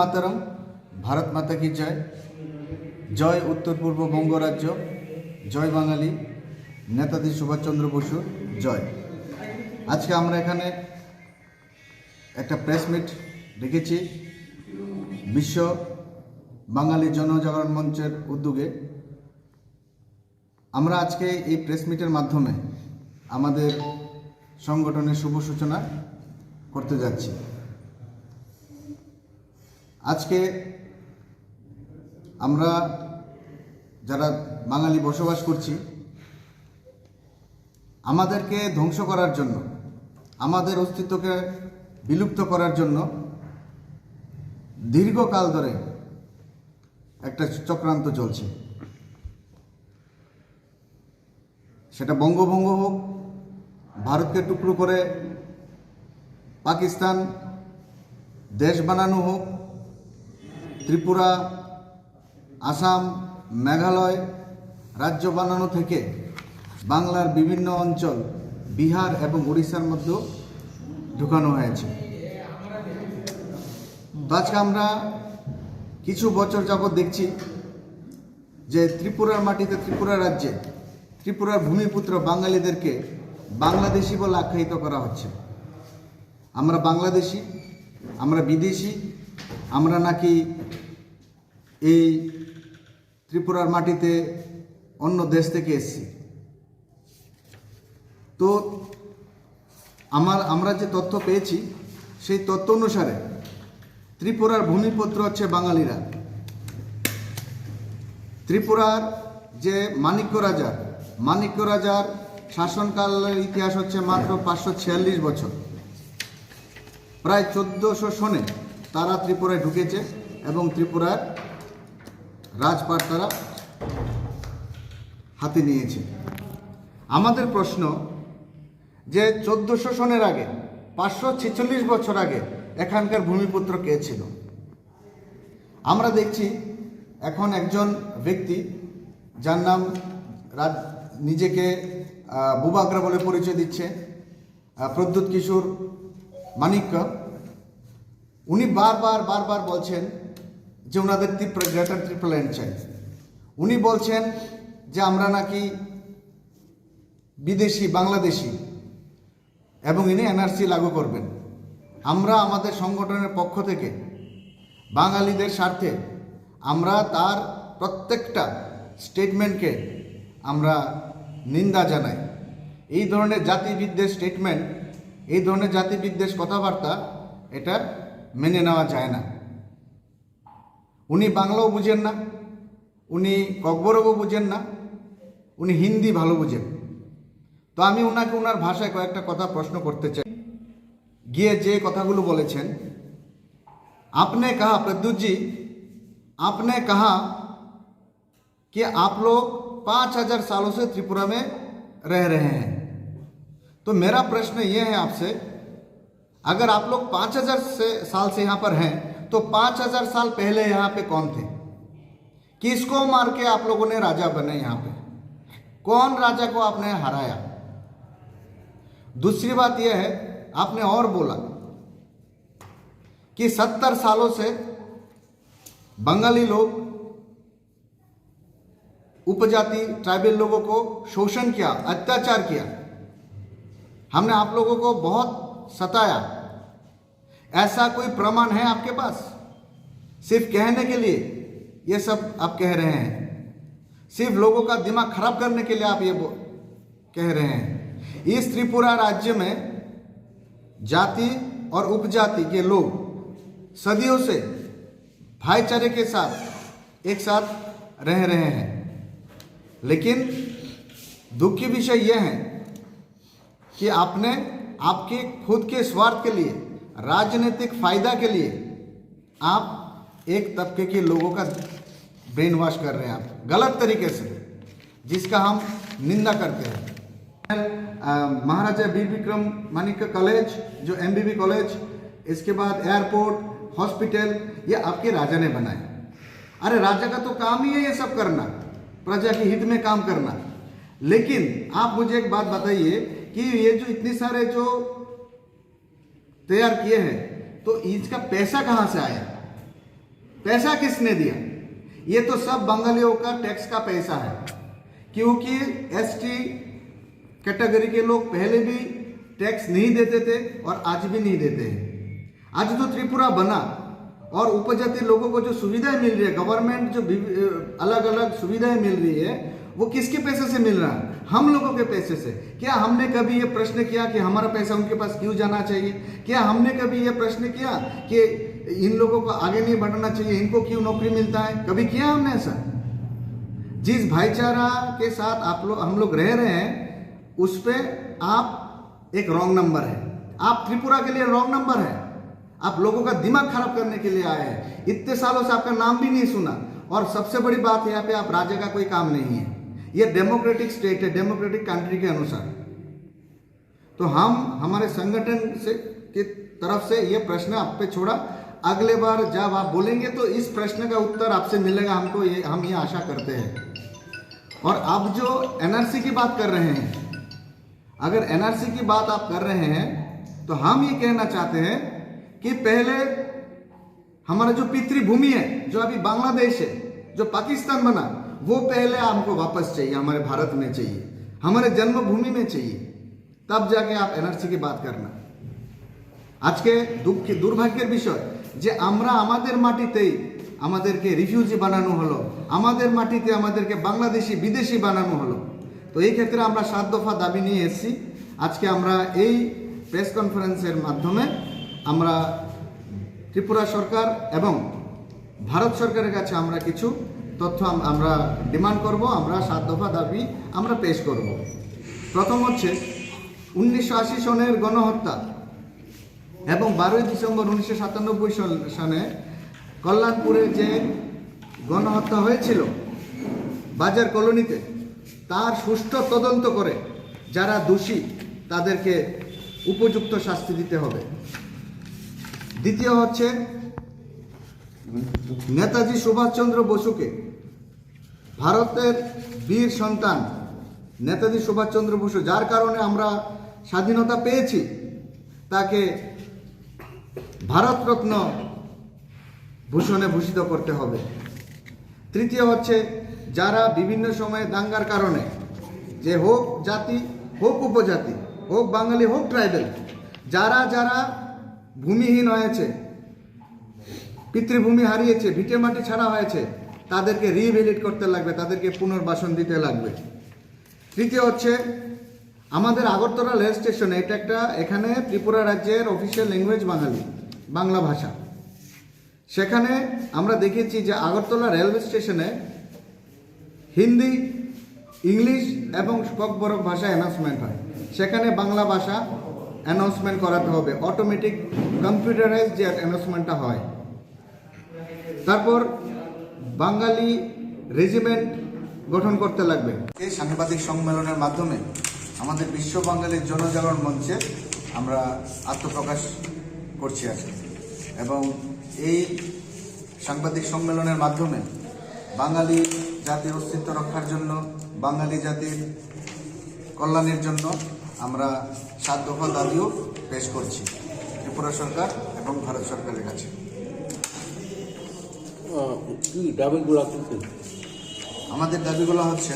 মাতারম, ভারত মাতা কি জয়। জয় উত্তর পূর্ব বঙ্গরাজ্য, জয় বাঙালি, নেতাজি সুভাষচন্দ্র বসুর জয়। আজকে আমরা এখানে একটা প্রেস মিট ডেকেছি বিশ্ব বাঙালি জনজাগরণ মঞ্চের উদ্যোগে। আমরা আজকে এই প্রেস মিটের মাধ্যমে আমাদের সংগঠনের শুভ সূচনা করতে যাচ্ছি। আজকে আমরা যারা বাঙালি বসবাস করছি, আমাদেরকে ধ্বংস করার জন্য, আমাদের অস্তিত্বকে বিলুপ্ত করার জন্য দীর্ঘকাল ধরে একটা চক্রান্ত চলছে। সেটা বঙ্গভঙ্গ হোক, ভারতকে টুকরো করে পাকিস্তান দেশ বানানো হোক, ত্রিপুরা, আসাম, মেঘালয় রাজ্য বানানো থেকে বাংলার বিভিন্ন অঞ্চল বিহার এবং উড়িষ্যার মধ্যে ঢুকানো হয়েছে। তো আজকে আমরা কিছু বছর যাবৎ দেখছি যে ত্রিপুরার মাটিতে, ত্রিপুরা রাজ্যে, ত্রিপুরার ভূমিপুত্র বাঙালিদেরকে বাংলাদেশি বলে আখ্যায়িত করা হচ্ছে। আমরা বাংলাদেশি, আমরা বিদেশি, আমরা নাকি এই ত্রিপুরার মাটিতে অন্য দেশ থেকে এসেছি। তো আমরা যে তথ্য পেয়েছি সেই তথ্য অনুসারে ত্রিপুরার ভূমিপুত্র হচ্ছে বাঙালিরা। ত্রিপুরার যে মাণিক্য রাজার শাসনকালের ইতিহাস হচ্ছে মাত্র 546 বছর। প্রায় 1400 সনে তারা ত্রিপুরায় ঢুকেছে এবং ত্রিপুরার রাজপাট তারা হাতে নিয়েছে। আমাদের প্রশ্ন যে 1400 সনের আগে, 546 বছর আগে এখানকার ভূমিপুত্র কে ছিল? আমরা দেখছি এখন একজন ব্যক্তি যার নাম নিজেকে বুবাগ্রা বলে পরিচয় দিচ্ছে, প্রদ্যুৎ কিশোর মানিক্য। উনি বারবার বলছেন যে ওনাদের গ্রেটার ত্রিপুরাল্যান্ড চাই। উনি বলছেন যে আমরা নাকি বিদেশি, বাংলাদেশি, এবং ইনি এনআরসি লাগু করবেন। আমরা আমাদের সংগঠনের পক্ষ থেকে বাঙালিদের স্বার্থে আমরা তার প্রত্যেকটা স্টেটমেন্টকে আমরা নিন্দা জানাই। এই ধরনের জাতিবিদ্বেষ স্টেটমেন্ট, এই ধরনের জাতিবিদ্বেষ কথাবার্তা, এটা মেনে নেওয়া যায় না। উনি বাংলাও বুঝেন না, উনি ককবরকও বুঝেন না, উনি হিন্দি ভালো বুঝেন। তো আমি ওনাকে ওনার ভাষায় কয়েকটা কথা প্রশ্ন করতে চাই। গিয়ে যে কথাগুলো বলেছেন, आपने कहा, प्रद्युत जी आपने कहा कि आप लोग 5000 सालों से त्रिपुरा में रह रहे हैं। तो मेरा प्रश्न ये है आपसे, अगर आप लोग 5000 साल से यहाँ पर हैं तो 5000 साल पहले यहाँ पे कौन थे? किसको मार के आप लोगों ने राजा बने यहाँ पे? कौन राजा को आपने हराया? दूसरी बात यह है, आपने और बोला कि 70 सालों से बंगाली लोग उपजाति ट्राइबल लोगों को शोषण किया, अत्याचार किया, हमने आप लोगों को बहुत सताया। ऐसा कोई प्रमाण है आपके पास? सिर्फ कहने के लिए ये सब आप कह रहे हैं, सिर्फ लोगों का दिमाग खराब करने के लिए आप ये कह रहे हैं। इस त्रिपुरा राज्य में जाति और उपजाति के लोग सदियों से भाईचारे के साथ एक साथ रह रहे हैं। लेकिन दुख की विषय यह है कि आपने आपके खुद के स्वार्थ के लिए, राजनीतिक फायदा के लिए आप एक तबके के लोगों का ब्रेन वॉश कर रहे हैं, आप गलत तरीके से, जिसका हम निंदा करते हैं। महाराजा वीर विक्रम मानिक्य कॉलेज, जो एमबीबी कॉलेज, इसके बाद एयरपोर्ट, हॉस्पिटल, ये आपके राजा ने बनाए। अरे राजा का तो काम ही है ये सब करना, प्रजा के हित में काम करना। लेकिन आप मुझे एक बात बताइए कि ये जो इतने सारे जो तैयार किए हैं, तो इसका पैसा कहाँ से आया? पैसा किसने दिया? ये तो सब बंगालियों का टैक्स का पैसा है, क्योंकि एसटी कैटेगरी के लोग पहले भी टैक्स नहीं देते थे और आज भी नहीं देते हैं। आज तो त्रिपुरा बना और उपजाति लोगों को जो सुविधाएं मिल रही है, गवर्नमेंट जो अलग अलग सुविधाएं मिल रही है, वो किसके पैसे से मिल रहा है? हम लोगों के पैसे से। क्या हमने कभी ये प्रश्न किया कि हमारा पैसा उनके पास क्यों जाना चाहिए? क्या हमने कभी ये प्रश्न किया कि इन लोगों को आगे नहीं बढ़ना चाहिए, इनको क्यों नौकरी मिलता है? कभी किया हमने ऐसा? जिस भाईचारा के साथ हम लोग रह रहे हैं, उस पे आप एक रॉन्ग नंबर है। आप त्रिपुरा के लिए रॉन्ग नंबर है। आप लोगों का दिमाग खराब करने के लिए आए हैं। इतने सालों से आपका नाम भी नहीं सुना, और सबसे बड़ी बात यहाँ पे आप राज्य का कोई काम नहीं है। ये डेमोक्रेटिक स्टेट है, डेमोक्रेटिक कंट्री के अनुसार। तो हम हमारे संगठन से की तरफ से ये प्रश्न आप पे छोड़ा। अगले बार जब आप बोलेंगे तो इस प्रश्न का उत्तर आपसे मिलेगा हमको, हम ये आशा करते हैं। और अब जो एनआरसी की बात कर रहे हैं, अगर एनआरसी की बात आप कर रहे हैं तो हम ये कहना चाहते हैं कि पहले हमारा जो पितृभूमि है, जो अभी बांग्लादेश है, जो पाकिस्तान बना, वो पहले हमको वापस चाहिए, हमारे भारत में चाहिए, हमारे जन्मभूमि में चाहिए, तब जाके आप एनआरसी की बात करना। आज के दुर्भाग्येर विषय যে আমরা আমাদের মাটিতেই আমাদেরকে রিফিউজি বানানো হলো, আমাদের মাটিতে আমাদেরকে বাংলাদেশি বিদেশি বানানো হলো। তো এই ক্ষেত্রে আমরা 7 দফা দাবি নিয়ে এসেছি। আজকে আমরা এই প্রেস কনফারেন্সের মাধ্যমে আমরা ত্রিপুরা সরকার এবং ভারত সরকারের কাছে আমরা কিছু তথ্য আমরা ডিমান্ড করব। আমরা 7 দফা দাবি আমরা পেশ করব। প্রথম হচ্ছে 1980 সনের গণহত্যা এবং 12 ডিসেম্বর 1997 সনে কল্যাণপুরে যে গণহত্যা হয়েছিল বাজার কলোনিতে, তার সুষ্ঠু তদন্ত করে যারা দোষী তাদেরকে উপযুক্ত শাস্তি দিতে হবে। দ্বিতীয় হচ্ছে নেতাজি সুভাষচন্দ্র বসুকে, ভারতের বীর সন্তান নেতাজি সুভাষচন্দ্র বসু, যার কারণে আমরা স্বাধীনতা পেয়েছি, তাকে ভারতরত্ন ভূষণে ভূষিত করতে হবে। তৃতীয় হচ্ছে যারা বিভিন্ন সময়ে দাঙ্গার কারণে, যে হোক জাতি হোক উপজাতি হোক বাঙালি হোক ট্রাইবেল, যারা যারা ভূমিহীন হয়েছে, পিতৃভূমি হারিয়েছে, ভিটে মাটি ছাড়া হয়েছে, তাদেরকে রিভ্যালিড করতে লাগবে, তাদেরকে পুনর্বাসন দিতে লাগবে। তৃতীয় হচ্ছে আমাদের আগরতলা রেল স্টেশনে, এটা একটা এখানে ত্রিপুরা রাজ্যের অফিসিয়াল ল্যাঙ্গুয়েজ বাংলা ভাষা। সেখানে আমরা দেখেছি যে আগরতলা রেলওয়ে স্টেশনে হিন্দি, ইংলিশ এবং ককবরক ভাষা অ্যানাউন্সমেন্ট হয়। সেখানে বাংলা ভাষা অ্যানাউন্সমেন্ট করাতে হবে, অটোমেটিক কম্পিউটারাইজ যে অ্যানাউন্সমেন্টটা হয়। তারপর বাঙালি রেজিমেন্ট গঠন করতে লাগবে। এই সাংবাদিক সম্মেলনের মাধ্যমে আমাদের বিশ্ব বাঙালির জনজাগরণ মঞ্চে আমরা আত্মপ্রকাশ করছি আজকে, এবং এই সাংবাদিক সম্মেলনের মাধ্যমে বাঙালি জাতির অস্তিত্ব রক্ষার জন্য, বাঙালি জাতির কল্যাণের জন্য আমরা 7 দফা দাবিও পেশ করছি ত্রিপুরা সরকার এবং ভারত সরকারের কাছে। আমাদের দাবিগুলো হচ্ছে